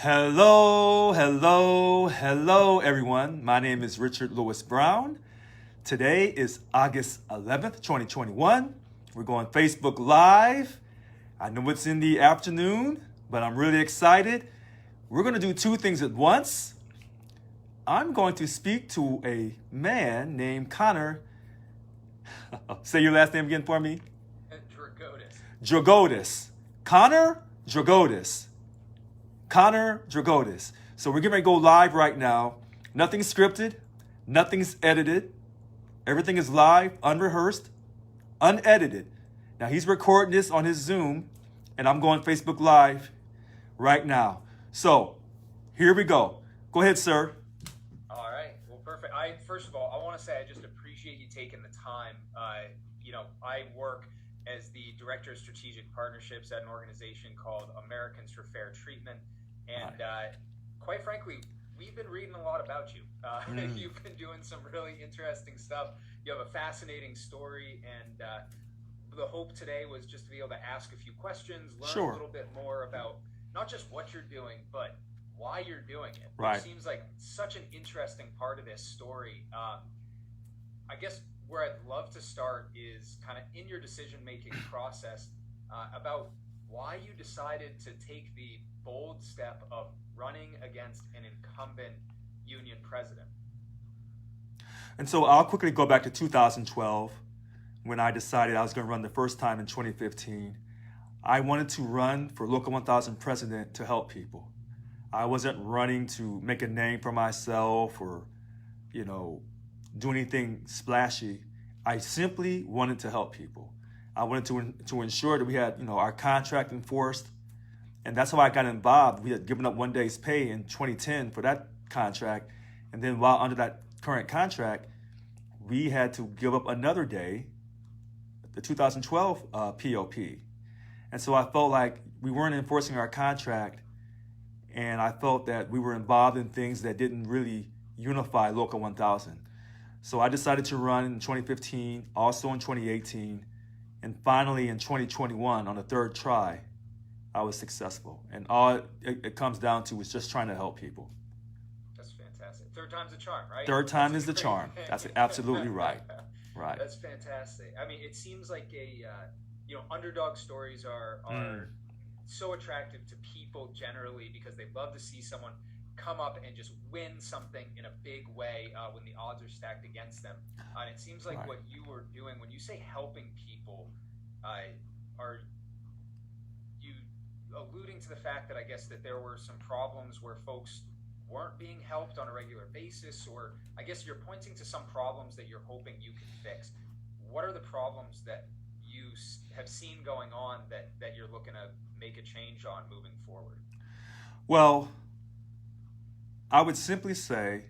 Hello, hello, hello, everyone. My name is Richard Lewis Brown. Today is August 11th, 2021. We're going Facebook Live. I know it's in the afternoon, but I'm really excited. We're going to do two things at once. I'm going to speak to a man named Connor. Say your last name again for me. Drigotas. Connor Drigotas. Connor Drigotas. So we're getting ready to go live right now. Nothing's scripted. Nothing's edited. Everything is live, unrehearsed, unedited. Now he's recording this on his Zoom, and I'm going Facebook Live right now. So here we go. Go ahead, sir. All right. Well, perfect. First of all, I want to say I just appreciate you taking the time. I work as the Director of Strategic Partnerships at an organization called Americans for Fair Treatment. And quite frankly, we've been reading a lot about you. You've been doing some really interesting stuff. You have a fascinating story. And the hope today was just to be able to ask a few questions, learn a little bit more about not just what you're doing, but why you're doing it. Right. It seems like such an interesting part of this story. I guess where I'd love to start is kind of in your decision-making process about why you decided to take the bold step of running against an incumbent union president. And so I'll quickly go back to 2012 when I decided I was going to run the first time in 2015. I wanted to run for Local 1000 president to help people. I wasn't running to make a name for myself or, do anything splashy. I simply wanted to help people. I wanted to ensure that we had, our contract enforced. And that's how I got involved. We had given up 1 day's pay in 2010 for that contract. And then while under that current contract, we had to give up another day, the 2012 POP. And so I felt like we weren't enforcing our contract. And I felt that we were involved in things that didn't really unify Local 1000. So I decided to run in 2015, also in 2018, and finally in 2021 on the third try, I was successful. And all it comes down to is just trying to help people. That's fantastic. Third time's the charm, right? Third time is the charm. That's absolutely right. Right. That's fantastic. I mean, it seems like underdog stories are so attractive to people generally because they love to see someone come up and just win something in a big way when the odds are stacked against them. And it seems like what you were doing, when you say helping people, are you alluding to the fact that I guess that there were some problems where folks weren't being helped on a regular basis, or I guess you're pointing to some problems that you're hoping you can fix. What are the problems that you have seen going on that you're looking to make a change on moving forward? Well, I would simply say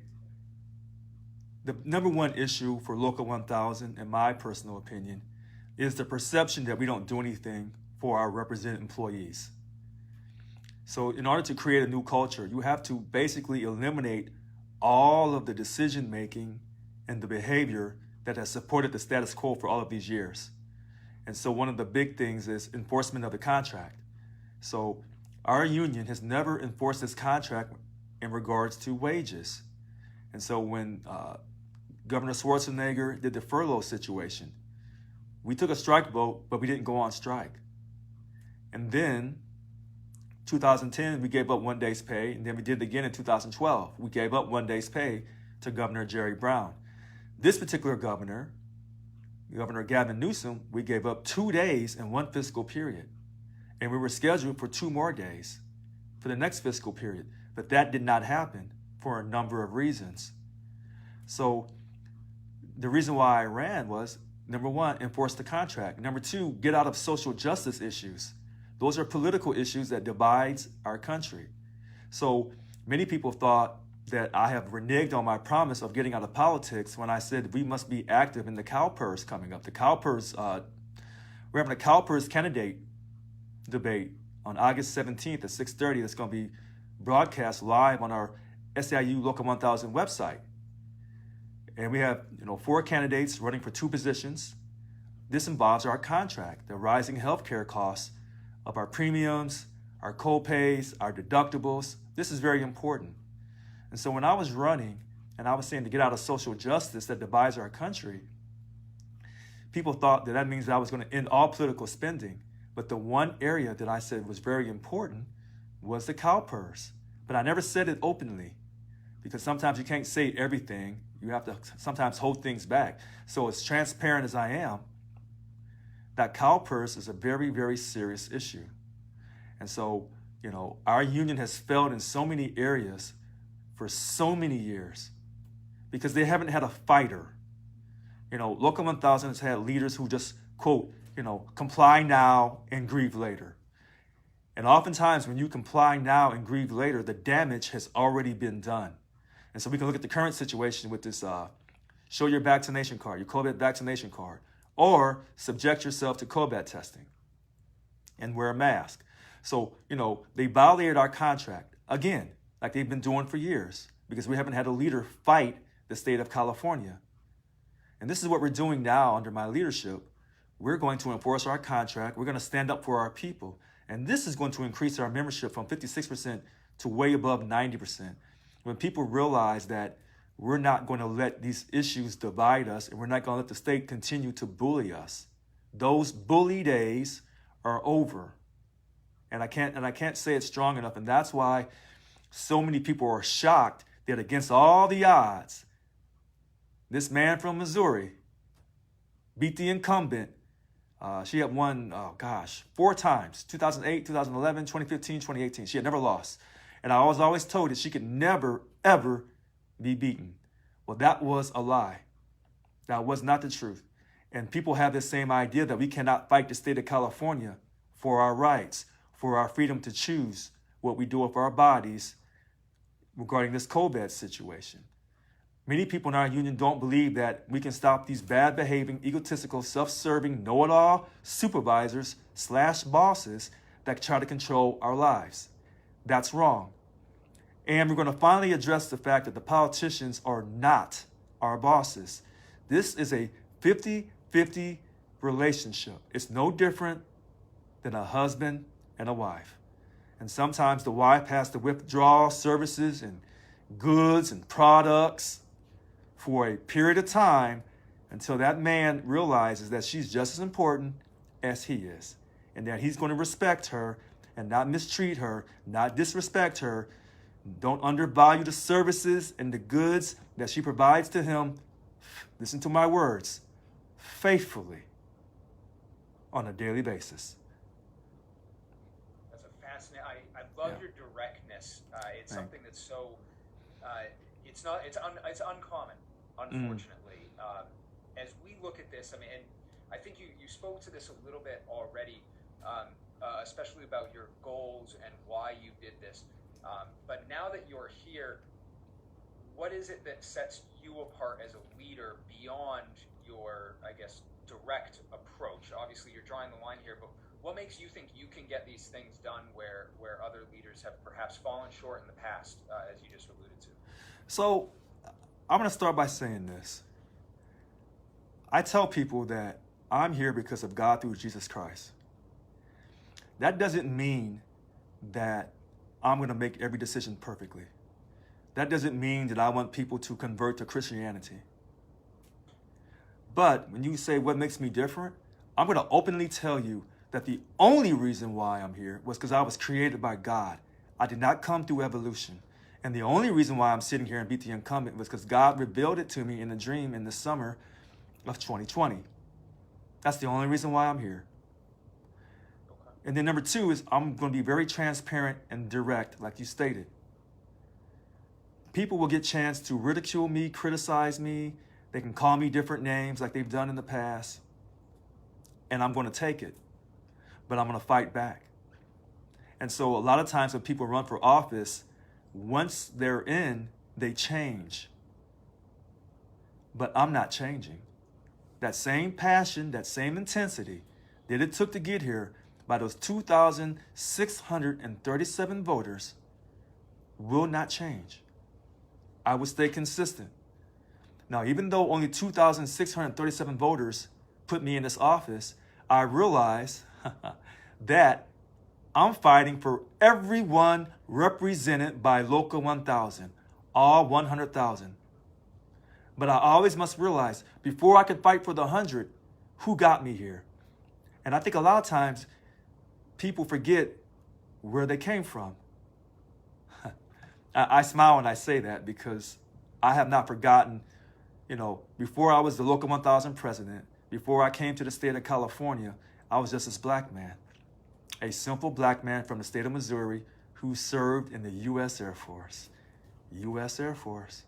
the number one issue for Local 1000, in my personal opinion, is the perception that we don't do anything for our represented employees. So in order to create a new culture, you have to basically eliminate all of the decision-making and the behavior that has supported the status quo for all of these years. And so one of the big things is enforcement of the contract. So our union has never enforced this contract in regards to wages. And so when Governor Schwarzenegger did the furlough situation, we took a strike vote, but we didn't go on strike. And then 2010, we gave up 1 day's pay, and then we did it again in 2012. We gave up 1 day's pay to Governor Jerry Brown. This particular governor, Governor Gavin Newsom, we gave up 2 days in one fiscal period. And we were scheduled for 2 more days for the next fiscal period. But that did not happen for a number of reasons. So the reason why I ran was, number one, enforce the contract. Number two, get out of social justice issues. Those are political issues that divides our country. So many people thought that I have reneged on my promise of getting out of politics when I said we must be active in the CalPERS coming up. The CalPERS, we're having a CalPERS candidate debate on August 17th at 6:30. That's going to be broadcast live on our SEIU Local 1000 website. And we have 4 candidates running for 2 positions. This involves our contract, the rising healthcare costs of our premiums, our co-pays, our deductibles. This is very important. And so when I was running and I was saying to get out of social justice that divides our country, people thought that means that I was going to end all political spending. But the one area that I said was very important was the CalPERS. But I never said it openly because sometimes you can't say everything. You have to sometimes hold things back. So as transparent as I am, that CalPERS is a very, very serious issue. And so, our union has failed in so many areas for so many years because they haven't had a fighter. Local 1000 has had leaders who just, quote, comply now and grieve later. And oftentimes when you comply now and grieve later, the damage has already been done. And so we can look at the current situation with this show your vaccination card, your COVID vaccination card, or subject yourself to COVID testing and wear a mask. So, they violated our contract, again, like they've been doing for years, because we haven't had a leader fight the state of California. And this is what we're doing now under my leadership. We're going to enforce our contract. We're going to stand up for our people. And this is going to increase our membership from 56% to way above 90%. When people realize that we're not going to let these issues divide us and we're not going to let the state continue to bully us. Those bully days are over. And I can't say it strong enough. And that's why so many people are shocked that against all the odds, this man from Missouri beat the incumbent. She had won, 4 times, 2008, 2011, 2015, 2018. She had never lost. And I was always told that she could never, ever be beaten. Well, that was a lie. That was not the truth. And people have this same idea that we cannot fight the state of California for our rights, for our freedom to choose what we do with our bodies regarding this COVID situation. Many people in our union don't believe that we can stop these bad behaving, egotistical, self-serving, know-it-all supervisors / bosses that try to control our lives. That's wrong. And we're going to finally address the fact that the politicians are not our bosses. This is a 50-50 relationship. It's no different than a husband and a wife. And sometimes the wife has to withdraw services and goods and products for a period of time until that man realizes that she's just as important as he is, and that he's going to respect her and not mistreat her, not disrespect her, don't undervalue the services and the goods that she provides to him, listen to my words, faithfully on a daily basis. That's a fascinating, I love your directness. It's something that's so, it's uncommon, unfortunately. As we look at this, and I think you spoke to this a little bit already, especially about your goals and why you did this. But now that you're here, what is it that sets you apart as a leader beyond your, direct approach? Obviously, you're drawing the line here, but what makes you think you can get these things done where other leaders have perhaps fallen short in the past, as you just alluded to? So I'm going to start by saying this. I tell people that I'm here because of God through Jesus Christ. That doesn't mean that I'm going to make every decision perfectly. That doesn't mean that I want people to convert to Christianity. But when you say what makes me different, I'm going to openly tell you that the only reason why I'm here was because I was created by God. I did not come through evolution. And the only reason why I'm sitting here and beat the incumbent was because God revealed it to me in a dream in the summer of 2020. That's the only reason why I'm here. And then number 2 is I'm going to be very transparent and direct, like you stated. People will get a chance to ridicule me, criticize me. They can call me different names like they've done in the past. And I'm going to take it. But I'm going to fight back. And so a lot of times when people run for office, once they're in, they change. But I'm not changing. That same passion, that same intensity that it took to get here by those 2,637 voters will not change. I will stay consistent. Now, even though only 2,637 voters put me in this office, I realize that I'm fighting for everyone represented by Local 1000, all 100,000. But I always must realize, before I can fight for the 100, who got me here? And I think a lot of times people forget where they came from. I smile when I say that because I have not forgotten, before I was the Local 1000 president, before I came to the state of California, I was just this black man, a simple black man from the state of Missouri who served in the U.S. Air Force. U.S. Air Force.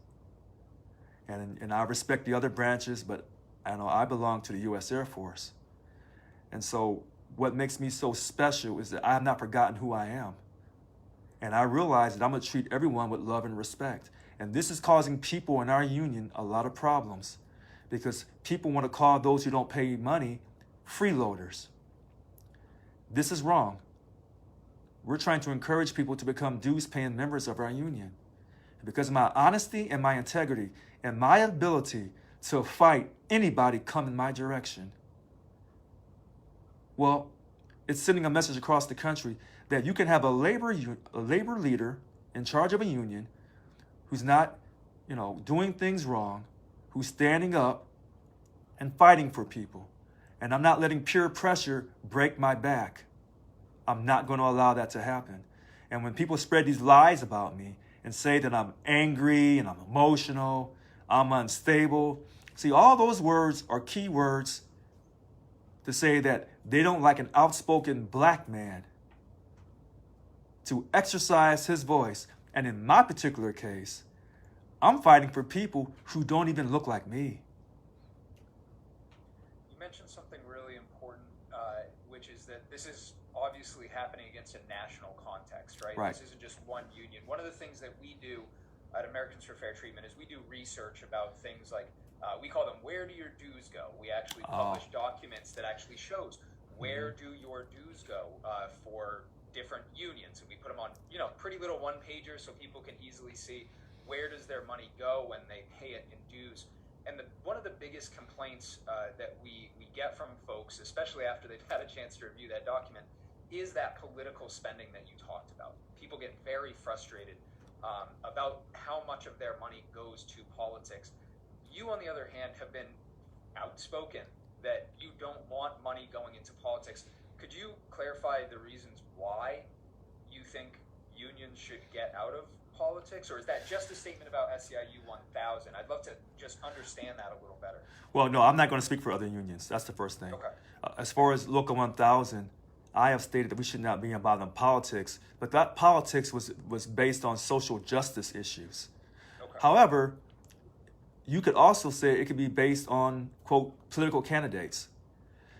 And I respect the other branches, but I belong to the U.S. Air Force. And so what makes me so special is that I have not forgotten who I am. And I realize that I'm going to treat everyone with love and respect. And this is causing people in our union a lot of problems because people want to call those who don't pay money freeloaders. This is wrong. We're trying to encourage people to become dues-paying members of our union. Because of my honesty and my integrity and my ability to fight anybody come in my direction, well, it's sending a message across the country that you can have a labor leader in charge of a union who's not, doing things wrong, who's standing up and fighting for people. And I'm not letting peer pressure break my back. I'm not going to allow that to happen. And when people spread these lies about me and say that I'm angry and I'm emotional, I'm unstable, see, all those words are key words to say that they don't like an outspoken black man to exercise his voice. And in my particular case, I'm fighting for people who don't even look like me. You mentioned something really important, which is that this is obviously happening against a national context, right? Right. This isn't just one union. One of the things that we do at Americans for Fair Treatment is we do research about things like, we call them, where do your dues go? We actually publish documents that actually shows where do your dues go for different unions. And we put them on, pretty little one-pagers so people can easily see where does their money go when they pay it in dues. And one of the biggest complaints that we get from folks, especially after they've had a chance to review that document, is that political spending that you talked about. People get very frustrated about how much of their money goes to politics. You, on the other hand, have been outspoken that you don't want money going into politics. Could you clarify the reasons why you think unions should get out of politics, or is that just a statement about SEIU 1000? I'd love to just understand that a little better. Well, no, I'm not going to speak for other unions. That's the first thing. Okay. As far as Local 1000, I have stated that we should not be involved in politics, but that politics was based on social justice issues. Okay. However, you could also say it could be based on, quote, political candidates.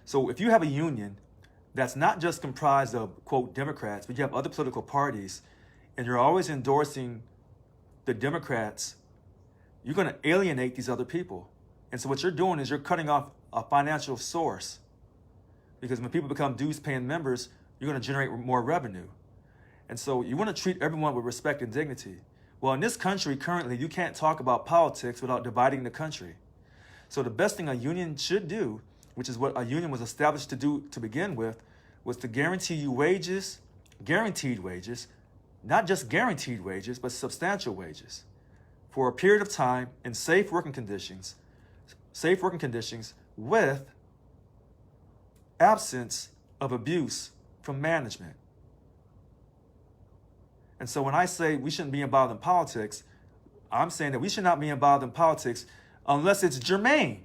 So if you have a union that's not just comprised of, quote, Democrats, but you have other political parties, and you're always endorsing the Democrats, you're going to alienate these other people. And so what you're doing is you're cutting off a financial source. Because when people become dues-paying members, you're going to generate more revenue. And so you want to treat everyone with respect and dignity. Well, in this country, currently, you can't talk about politics without dividing the country. So the best thing a union should do, which is what a union was established to do to begin with, was to guarantee you wages, guaranteed wages, not just guaranteed wages, but substantial wages for a period of time in safe working conditions with absence of abuse from management. And so when I say we shouldn't be involved in politics, I'm saying that we should not be involved in politics unless it's germane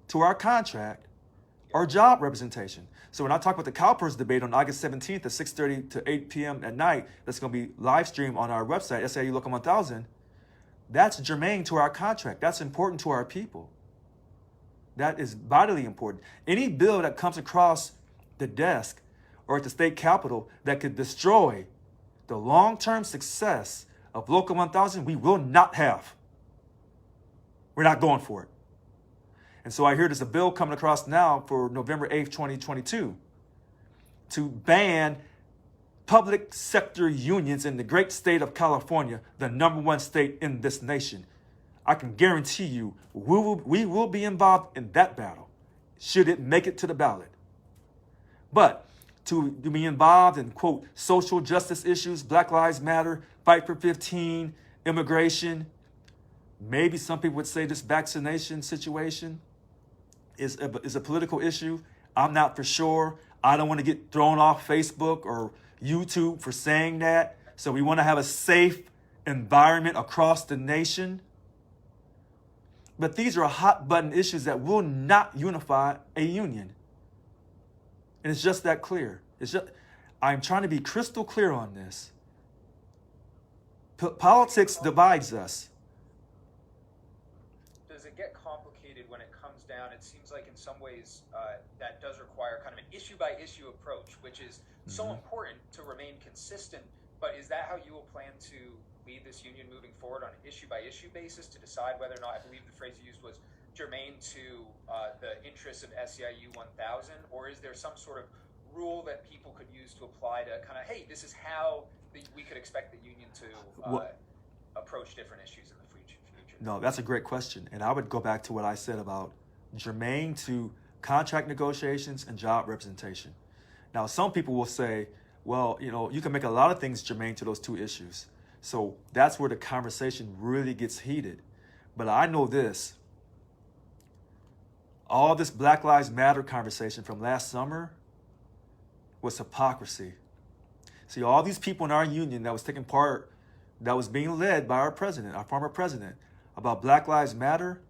to our contract or job representation. So when I talk about the CalPERS debate on August 17th at 6:30 to 8 p.m. at night, that's going to be live streamed on our website, SEIU Local 1000, that's germane to our contract. That's important to our people. That is vitally important. Any bill that comes across the desk or at the state capitol that could destroy the long-term success of Local 1000, we will not have. We're not going for it. And so I hear there's a bill coming across now for November 8th, 2022, to ban public sector unions in the great state of California, the #1 state in this nation. I can guarantee you we will be involved in that battle, should it make it to the ballot. But to be involved in, quote, social justice issues, Black Lives Matter, Fight for 15, immigration. Maybe some people would say this vaccination situation is a political issue. I'm not for sure. I don't want to get thrown off Facebook or YouTube for saying that. So we want to have a safe environment across the nation. But these are hot button issues that will not unify a union. And it's just that clear. I'm trying to be crystal clear on this. Politics divides us. Does it get complicated when it comes down? It seems like in some ways that does require kind of an issue by issue approach, which is so important to remain consistent. But is that how you will plan to lead this union moving forward on an issue by issue basis to decide whether or not, I believe the phrase you used was germane to the interests of SEIU 1000, or is there some sort of rule that people could use to apply to kind of, hey, this is how we could expect the union to approach different issues in the future? No, that's a great question. And I would go back to what I said about germane to contract negotiations and job representation. Now, some people will say, well, you can make a lot of things germane to those two issues. So that's where the conversation really gets heated. But I know this. All this Black Lives Matter conversation from last summer was hypocrisy. See, all these people in our union that was taking part, that was being led by our president, our former president, about Black Lives Matter,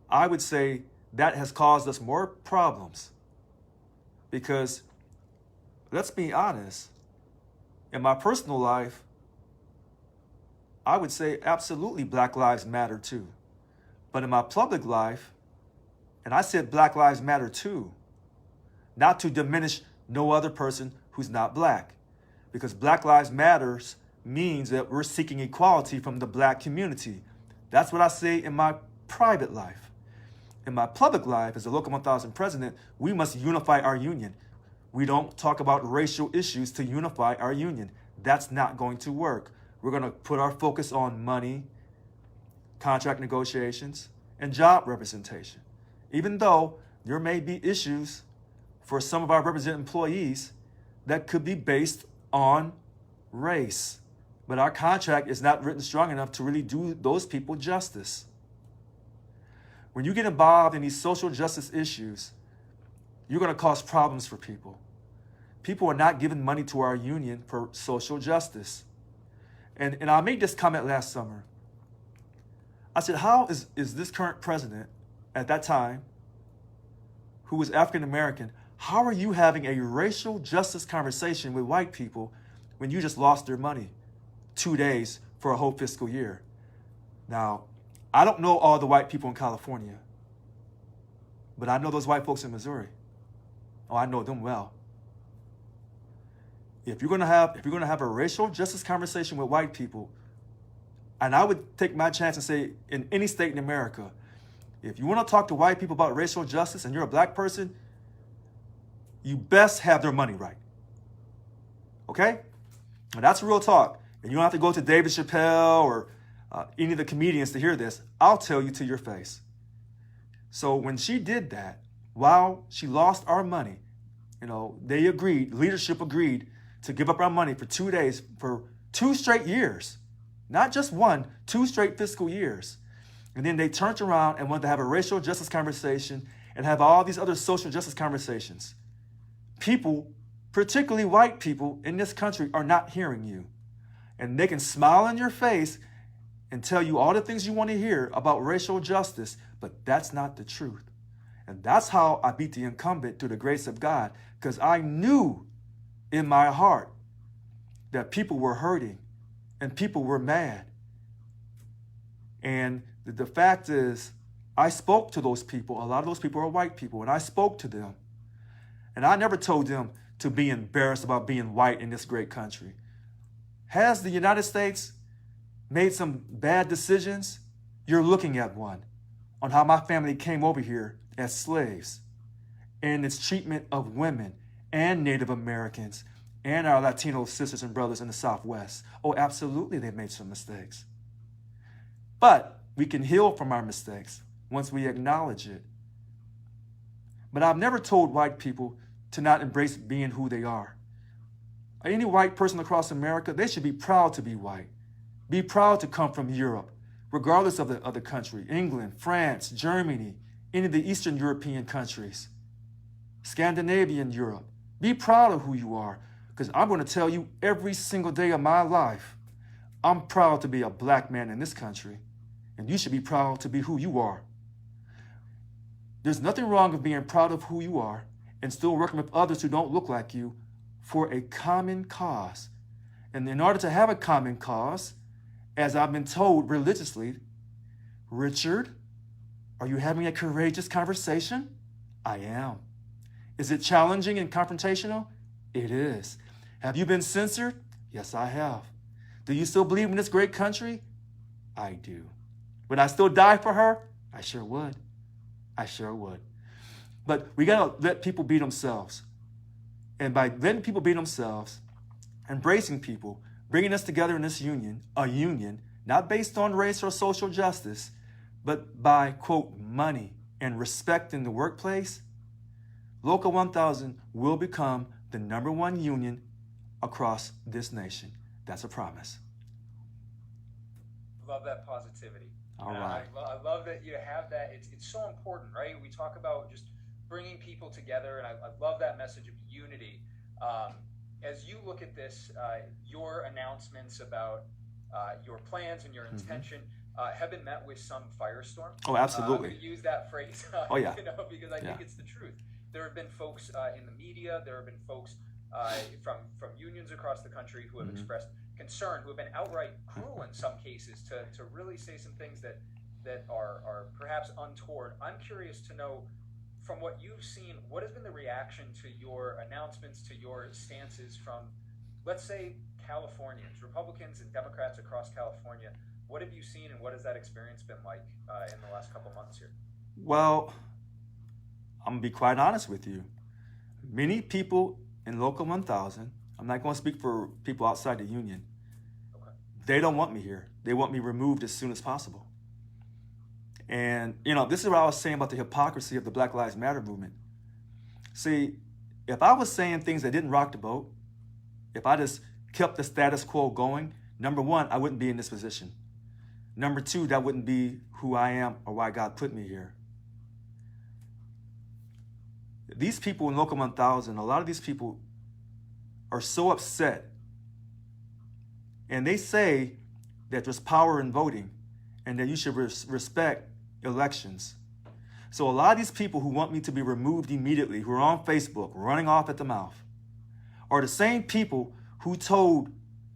I would say that has caused us more problems. Because, let's be honest, in my personal life, I would say absolutely Black Lives Matter too. But in my public life, and I said Black Lives Matter too, not to diminish no other person who's not black. Because Black Lives Matters means that we're seeking equality from the black community. That's what I say in my private life. In my public life, as a Local 1000 president, we must unify our union. We don't talk about racial issues to unify our union. That's not going to work. We're going to put our focus on money, contract negotiations, and job representation. Even though there may be issues for some of our represented employees that could be based on race. But our contract is not written strong enough to really do those people justice. When you get involved in these social justice issues, you're going to cause problems for people. People are not giving money to our union for social justice. And I made this comment last summer. I said, how is this current president at that time, who was African American, how are you having a racial justice conversation with white people when you just lost their money 2 days for a whole fiscal year? Now, I don't know all the white people in California, but I know those white folks in Missouri. Oh, I know them well. If you're gonna have a racial justice conversation with white people, and I would take my chance and say in any state in America, if you want to talk to white people about racial justice and you're a black person, you best have their money right. Okay? And that's real talk. And you don't have to go to David Chappelle or any of the comedians to hear this. I'll tell you to your face. So when she did that, while she lost our money, they agreed, leadership agreed to give up our money for 2 days, for 2 straight years. Not just 1, 2 straight fiscal years. And then they turned around and wanted to have a racial justice conversation and have all these other social justice conversations. People, particularly white people in this country, are not hearing you. And they can smile in your face and tell you all the things you want to hear about racial justice, but that's not the truth. And that's how I beat the incumbent through the grace of God, because I knew in my heart that people were hurting and people were mad. And the fact is, I spoke to those people. A lot of those people are white people, and I spoke to them. And I never told them to be embarrassed about being white in this great country. Has the United States made some bad decisions? You're looking at one on how my family came over here as slaves and its treatment of women and Native Americans and our Latino sisters and brothers in the Southwest. Oh, absolutely, they've made some mistakes. But we can heal from our mistakes once we acknowledge it. But I've never told white people to not embrace being who they are. Any white person across America, they should be proud to be white. Be proud to come from Europe, regardless of the other country, England, France, Germany, any of the Eastern European countries, Scandinavian Europe. Be proud of who you are, because I'm going to tell you every single day of my life, I'm proud to be a black man in this country, and you should be proud to be who you are. There's nothing wrong with being proud of who you are and still working with others who don't look like you for a common cause. And in order to have a common cause, as I've been told religiously, Richard, are you having a courageous conversation? I am. Is it challenging and confrontational? It is. Have you been censored? Yes, I have. Do you still believe in this great country? I do. Would I still die for her? I sure would. I sure would. But we got to let people be themselves. And by letting people be themselves, embracing people, bringing us together in this union, a union, not based on race or social justice, but by, quote, money and respect in the workplace, Local 1000 will become the #1 union across this nation. That's a promise. Love that positivity. All right. I love that you have that. It's so important, right? We talk about just bringing people together, and I love that message of unity. As you look at this, your announcements about your plans and your intention have been met with some firestorm. Oh, absolutely. I'm gonna use that phrase. Oh, yeah. Because I think it's the truth. There have been folks in the media. There have been folks from unions across the country who have expressed concern, who have been outright cruel in some cases to really say some things that are perhaps untoward. I'm curious to know, from what you've seen, what has been the reaction to your announcements, to your stances from, let's say, Californians, Republicans and Democrats across California? What have you seen, and what has that experience been like in the last couple months here? Well, I'm going to be quite honest with you. Many people in Local 1000, I'm not going to speak for people outside the union, they don't want me here. They want me removed as soon as possible. And, this is what I was saying about the hypocrisy of the Black Lives Matter movement. See, if I was saying things that didn't rock the boat, if I just kept the status quo going, number one, I wouldn't be in this position. Number two, that wouldn't be who I am or why God put me here. These people in Local 1000, a lot of these people are so upset. And they say that there's power in voting and that you should respect elections. So a lot of these people who want me to be removed immediately, who are on Facebook running off at the mouth, are the same people who told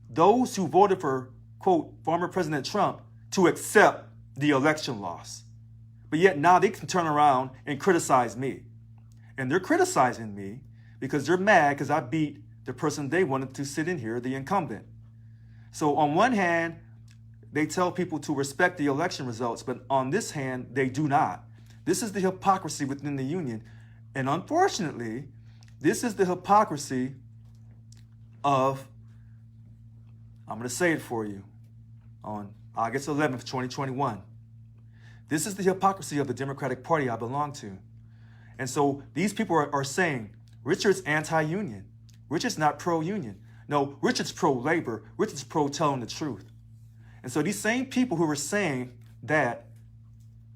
those who voted for, quote, former President Trump to accept the election loss. But yet now they can turn around and criticize me. And they're criticizing me because they're mad because I beat the person they wanted to sit in here, the incumbent. So on one hand, they tell people to respect the election results, but on this hand, they do not. This is the hypocrisy within the union. And unfortunately, this is the hypocrisy of, I'm going to say it for you, on August 11th, 2021. This is the hypocrisy of the Democratic Party I belong to. And so these people are saying, Richard's anti-union. Richard's not pro-union. No, Richard's pro-labor. Richard's pro-telling the truth. And so these same people who were saying that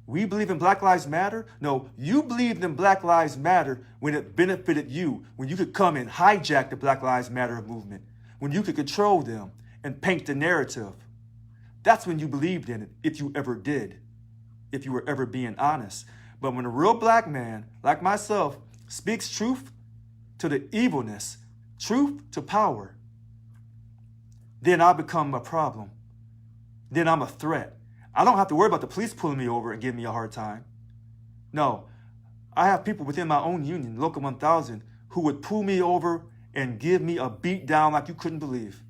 we believe in Black Lives Matter, no, you believed in Black Lives Matter when it benefited you, when you could come and hijack the Black Lives Matter movement, when you could control them and paint the narrative. That's when you believed in it, if you ever did, if you were ever being honest. But when a real black man like myself speaks truth to the evilness, truth to power, then I become a problem. Then I'm a threat. I don't have to worry about the police pulling me over and giving me a hard time. No, I have people within my own union, Local 1000, who would pull me over and give me a beat down like you couldn't believe.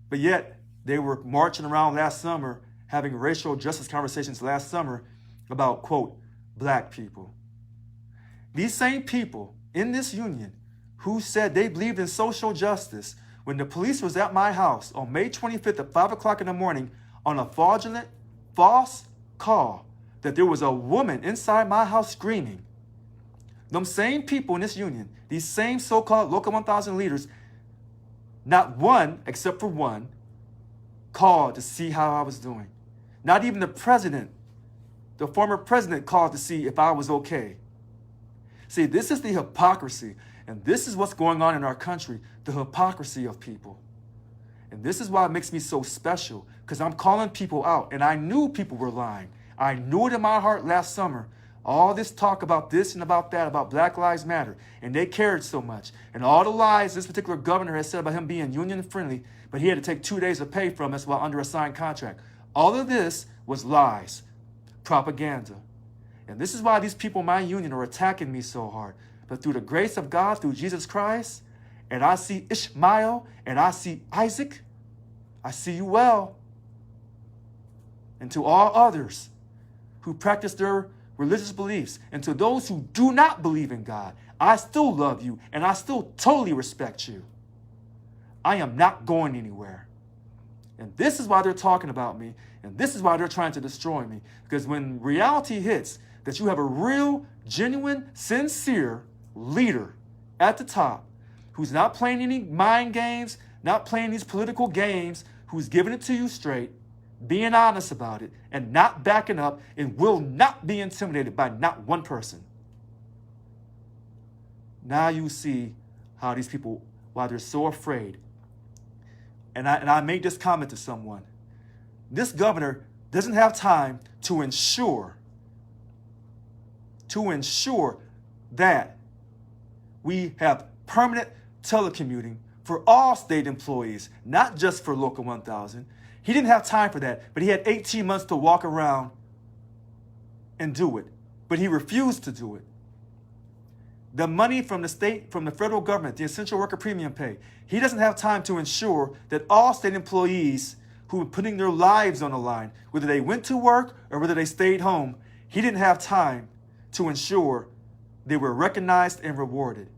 But yet, they were marching around last summer, having racial justice conversations last summer about, quote, black people. These same people in this union who said they believed in social justice, when the police was at my house on May 25th at 5 o'clock in the morning on a fraudulent, false call that there was a woman inside my house screaming, Them same people in this union, these same so-called Local 1000 leaders, not one, except for one, called to see how I was doing. Not even the president, the former president, called to see if I was okay. See, this is the hypocrisy, and this is what's going on in our country, the hypocrisy of people. And this is why it makes me so special, because I'm calling people out, and I knew people were lying. I knew it in my heart last summer. All this talk about this and about that, about Black Lives Matter, and they cared so much. And all the lies this particular governor has said about him being union friendly, but he had to take 2 days of pay from us while under a signed contract. All of this was lies, propaganda. And this is why these people in my union are attacking me so hard. But through the grace of God, through Jesus Christ, and I see Ishmael, and I see Isaac, I see you well. And to all others who practice their religious beliefs, and to those who do not believe in God, I still love you, and I still totally respect you. I am not going anywhere. And this is why they're talking about me, and this is why they're trying to destroy me. Because when reality hits that you have a real, genuine, sincere leader at the top who's not playing any mind games, not playing these political games, who's giving it to you straight, being honest about it, and not backing up, and will not be intimidated by not one person. Now you see how these people, why they're so afraid. And I made this comment to someone. This governor doesn't have time to ensure that we have permanent telecommuting for all state employees, not just for Local 1000. He didn't have time for that, but he had 18 months to walk around and do it. But he refused to do it. The money from the state, from the federal government, the essential worker premium pay, he doesn't have time to ensure that all state employees who are putting their lives on the line, whether they went to work or whether they stayed home, he didn't have time to ensure they were recognized and rewarded.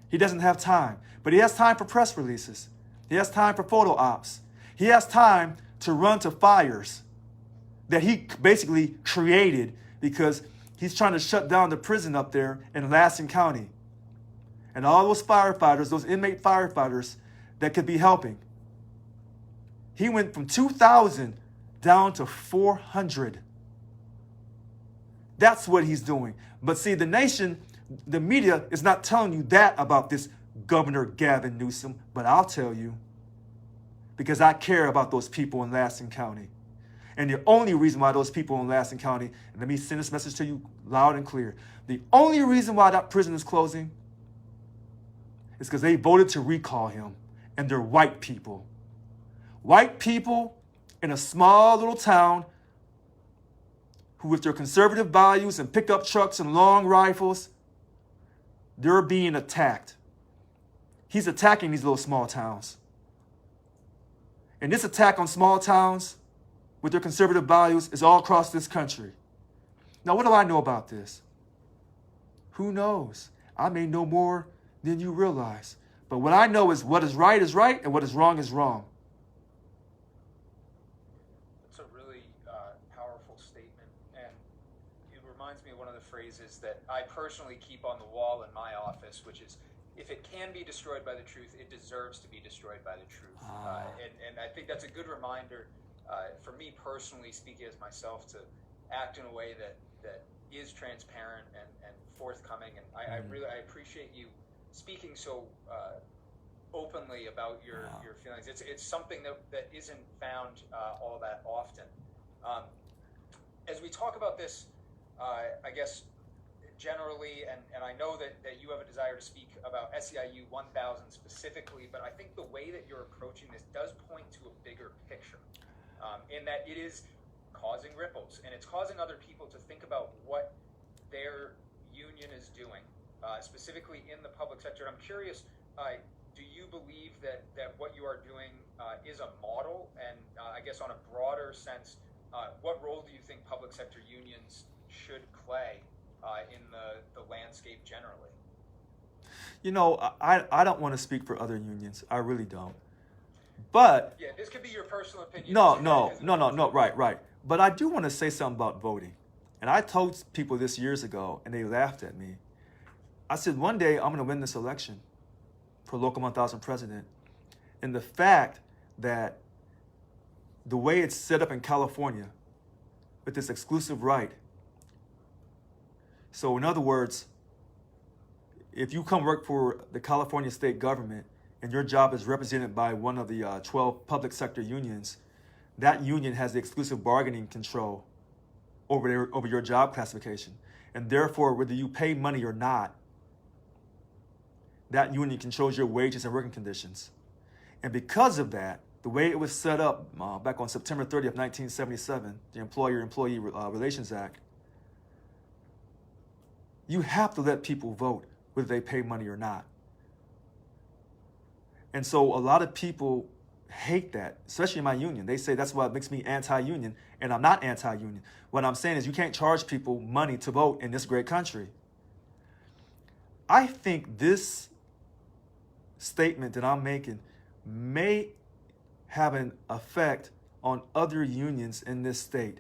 He doesn't have time, but he has time for press releases. He has time for photo ops. He has time to run to fires that he basically created because he's trying to shut down the prison up there in Lassen County. And all those firefighters, those inmate firefighters that could be helping. He went from 2,000 down to 400. That's what he's doing. But see, the nation, the media is not telling you that about this Governor Gavin Newsom, but I'll tell you, because I care about those people in Lassen County. And the only reason why those people in Lassen County, and let me send this message to you loud and clear, the only reason why that prison is closing is because they voted to recall him, and they're white people. White people in a small little town who, with their conservative values and pickup trucks and long rifles, they're being attacked. He's attacking these little small towns. And this attack on small towns with their conservative values is all across this country. Now, what do I know about this? Who knows? I may know more than you realize. But what I know is what is right and what is wrong is wrong. That's a really powerful statement. And it reminds me of one of the phrases that I personally keep on the wall in my office, which is, if it can be destroyed by the truth, it deserves to be destroyed by the truth. And I think that's a good reminder for me personally, speaking as myself, to act in a way that is transparent and forthcoming. And I appreciate you speaking so openly about your feelings. It's something that isn't found all that often. As we talk about this, I guess generally, and I know that you have a desire to speak about SEIU 1000 specifically, but I think the way that you're approaching this does point to a bigger picture, in that it is causing ripples, and it's causing other people to think about what their union is doing, specifically in the public sector. And I'm curious, do you believe that what you are doing is a model? And I guess on a broader sense, what role do you think public sector unions should play in the landscape generally? You know, I don't want to speak for other unions. I really don't. But yeah, this could be your personal opinion. No, right. But I do want to say something about voting. And I told people this years ago, and they laughed at me. I said, one day I'm going to win this election for Local 1000 president. And the fact that the way it's set up in California with this exclusive right. So in other words, if you come work for the California state government and your job is represented by one of the 12 public sector unions, that union has the exclusive bargaining control over your job classification. And therefore, whether you pay money or not, that union controls your wages and working conditions. And because of that, the way it was set up back on September 30th, 1977, the Employer-Employee Relations Act, you have to let people vote whether they pay money or not. And so a lot of people hate that, especially in my union. They say that's what makes me anti-union, and I'm not anti-union. What I'm saying is you can't charge people money to vote in this great country. I think this statement that I'm making may have an effect on other unions in this state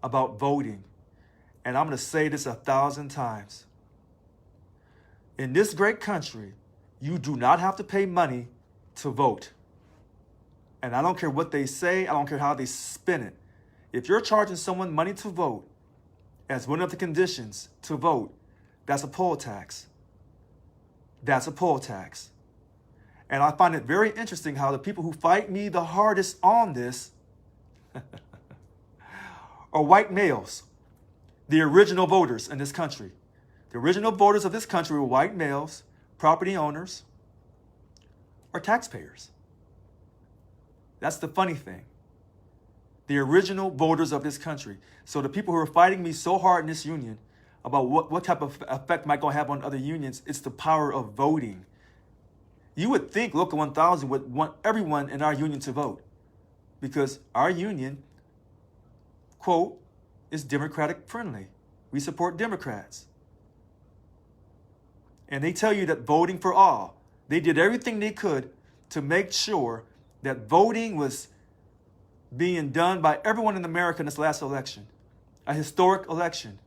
about voting. And I'm going to say this 1,000 times. In this great country, you do not have to pay money to vote. And I don't care what they say, I don't care how they spin it. If you're charging someone money to vote as one of the conditions to vote, that's a poll tax. That's a poll tax. And I find it very interesting how the people who fight me the hardest on this are white males, the original voters in this country. The original voters of this country were white males, property owners, or taxpayers. That's the funny thing. The original voters of this country. So the people who are fighting me so hard in this union about what type of effect might going to have on other unions, it's the power of voting. You would think Local 1000 would want everyone in our union to vote because our union, quote, is Democratic friendly. We support Democrats. And they tell you that voting for all, they did everything they could to make sure that voting was being done by everyone in America in this last election, a historic election.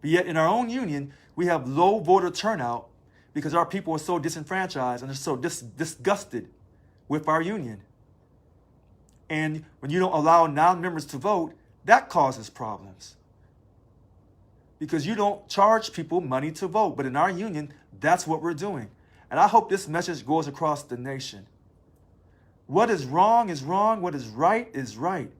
But yet in our own union, we have low voter turnout because our people are so disenfranchised and they're so disgusted with our union. And when you don't allow non-members to vote, that causes problems. Because you don't charge people money to vote. But in our union, that's what we're doing. And I hope this message goes across the nation. What is wrong is wrong. What is right is right.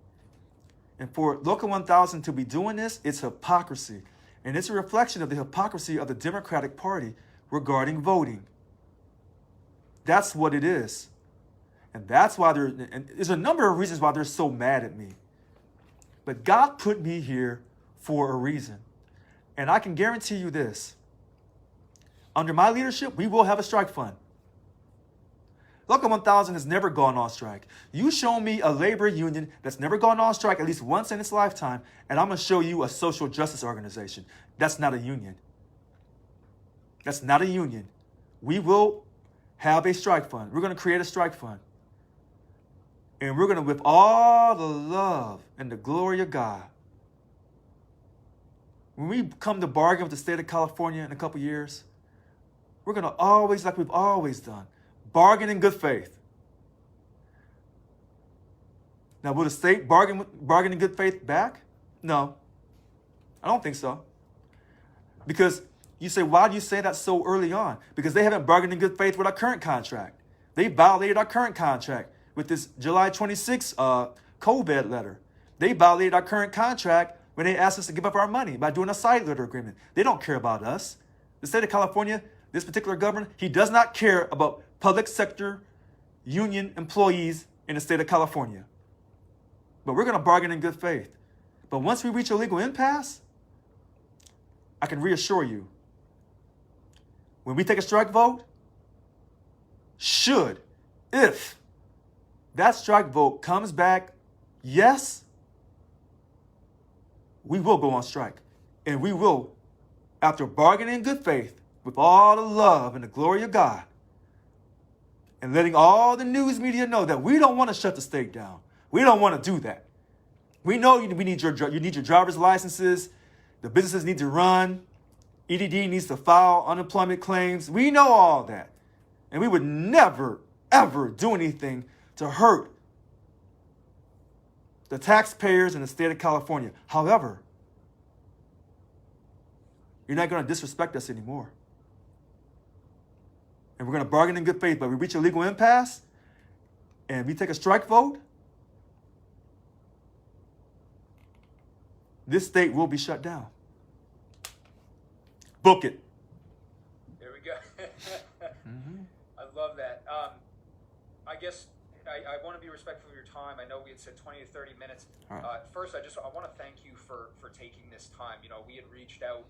And for Local 1000 to be doing this, it's hypocrisy. And it's a reflection of the hypocrisy of the Democratic Party regarding voting. That's what it is. And that's why and there's a number of reasons why they're so mad at me. But God put me here for a reason. And I can guarantee you this. Under my leadership, we will have a strike fund. Local 1000 has never gone on strike. You show me a labor union that's never gone on strike at least once in its lifetime, and I'm going to show you a social justice organization. That's not a union. That's not a union. We will have a strike fund. We're going to create a strike fund. And we're going to, with all the love and the glory of God, when we come to bargain with the state of California in a couple years, we're going to always, like we've always done, bargain in good faith. Now, will the state bargain in good faith back? No, I don't think so. Because you say, why do you say that so early on? Because they haven't bargained in good faith with our current contract. They violated our current contract with this July 26 COVID letter. They violated our current contract when they asked us to give up our money by doing a side letter agreement. They don't care about us. The state of California, this particular governor, he does not care about public sector union employees in the state of California. But we're going to bargain in good faith. But once we reach a legal impasse, I can reassure you, when we take a strike vote, if that strike vote comes back, yes, we will go on strike. And we will, after bargaining in good faith, with all the love and the glory of God, and letting all the news media know that we don't want to shut the state down. We don't want to do that. We know you need your driver's licenses. The businesses need to run. EDD needs to file unemployment claims. We know all that. And we would never, ever do anything to hurt the taxpayers in the state of California. However, you're not going to disrespect us anymore. And we're going to bargain in good faith, but we reach a legal impasse and we take a strike vote, this state will be shut down. Book it. There we go. I love that. I guess I want to be respectful of your time. I know we had said 20 to 30 minutes. Right. First, I want to thank you for taking this time. You know, we had reached out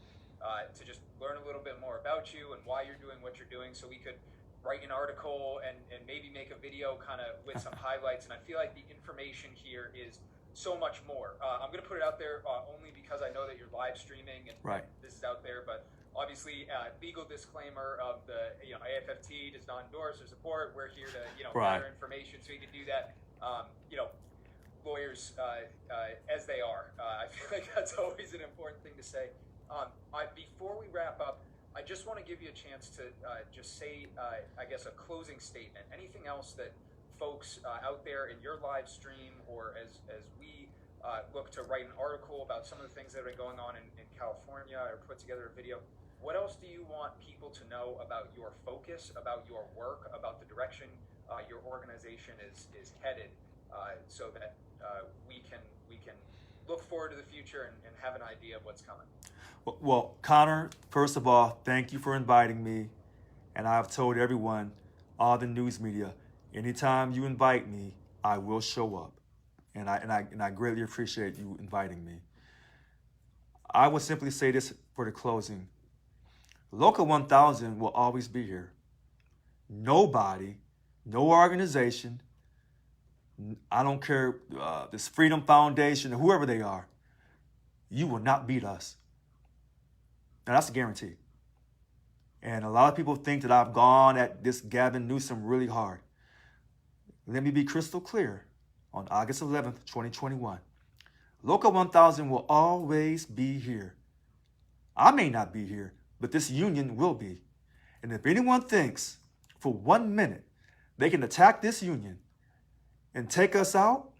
to just learn a little bit more about you and why you're doing what you're doing, so we could write an article and maybe make a video kind of with some highlights. And I feel like the information here is so much more. I'm going to put it out there only because I know that you're live streaming and Right. this is out there, but obviously, legal disclaimer of the AFFT does not endorse or support. We're here to Right. gather information, so you can do that. Lawyers as they are. I feel like that's always an important thing to say. Before we wrap up, I just want to give you a chance to just say, I guess, a closing statement. Anything else that folks out there in your live stream, or as we look to write an article about some of the things that are going on in California, or put together a video, what else do you want people to know about your focus, about your work, about the direction your organization is headed, so that we can look forward to the future and have an idea of what's coming? Well, Connor, first of all, thank you for inviting me. And I've told everyone, all the news media, anytime you invite me, I will show up. And I greatly appreciate you inviting me. I will simply say this for the closing. Local 1000 will always be here. Nobody, no organization, I don't care, this Freedom Foundation, or whoever they are, you will not beat us. Now, that's a guarantee. And a lot of people think that I've gone at this Gavin Newsom really hard. Let me be crystal clear. On August 11th, 2021, Local 1000 will always be here. I may not be here, but this union will be. And if anyone thinks for 1 minute they can attack this union and take us out,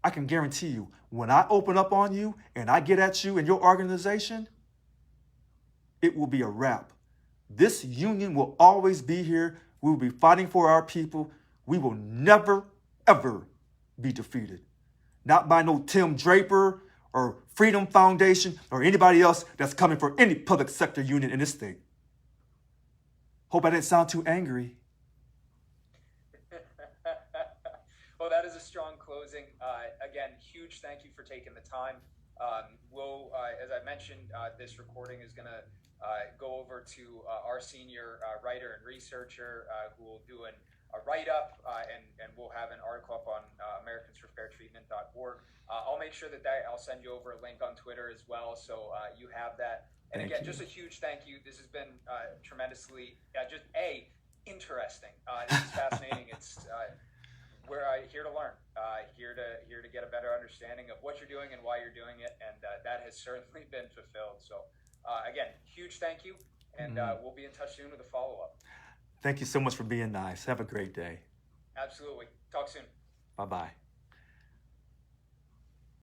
I can guarantee you, when I open up on you and I get at you and your organization, it will be a wrap. This union will always be here. We will be fighting for our people. We will never, ever be defeated. Not by no Tim Draper or Freedom Foundation or anybody else that's coming for any public sector union in this state. Hope I didn't sound too angry. Well, that is a strong closing. Again, huge thank you for taking the time. We'll, as I mentioned, this recording is going to go over to our senior writer and researcher who will do a write-up, and we'll have an article up on americansforfairtreatment.org. I'll make sure that I'll send you over a link on Twitter as well, so you have that. And Thank again, you. just a huge thank you. This has been tremendously, interesting. This is fascinating. It's we're here to learn, here to get a better understanding of what you're doing and why you're doing it, and that has certainly been fulfilled. So again, huge thank you, and we'll be in touch soon with a follow-up. Thank you so much for being nice. Have a great day. Absolutely. Talk soon. Bye-bye.